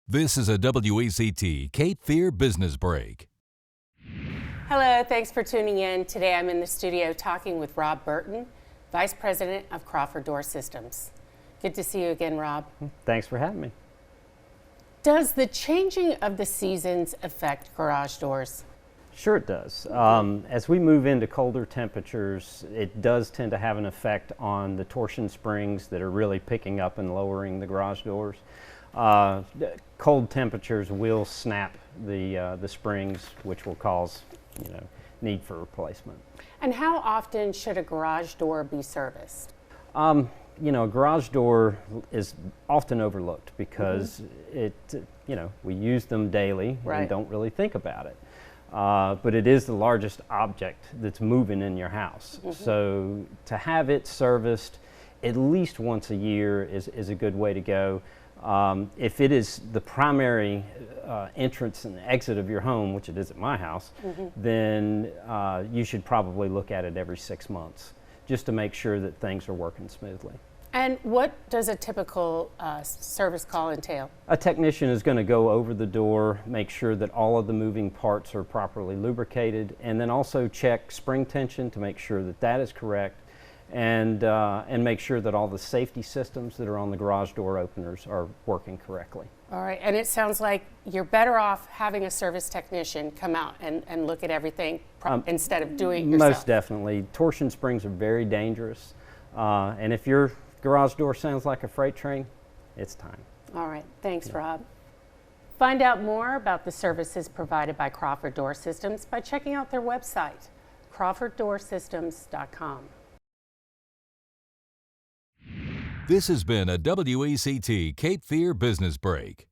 This is a WECT Cape Fear Business Break. Hello, thanks for tuning in. Today I'm in the studio talking with Rob Burton, Vice President of Crawford Door Systems. Good to see you again, Rob. Thanks for having me. Does the changing of the seasons affect garage doors? Sure it does. As we move into colder temperatures, it does tend to have an effect on the torsion springs that are really picking up and lowering the garage doors. Cold temperatures will snap the springs, which will cause, need for replacement. And how often should a garage door be serviced? A garage door is often overlooked because we use them daily and don't really think about it. But it is the largest object that's moving in your house. So to have it serviced at least once a year is a good way to go. If it is the primary entrance and exit of your home, which it is at my house, then you should probably look at it every 6 months just to make sure that things are working smoothly. And what does a typical service call entail? A technician is going to go over the door, make sure that all of the moving parts are properly lubricated, and then also check spring tension to make sure that that is correct, and make sure that all the safety systems that are on the garage door openers are working correctly. All right, and it sounds like you're better off having a service technician come out and look at everything instead of doing it yourself. Most definitely. Torsion springs are very dangerous, and if your garage door sounds like a freight train, it's time. All right, thanks, Rob. Find out more about the services provided by Crawford Door Systems by checking out their website, crawforddoorsystems.com. This has been a WECT Cape Fear Business Break.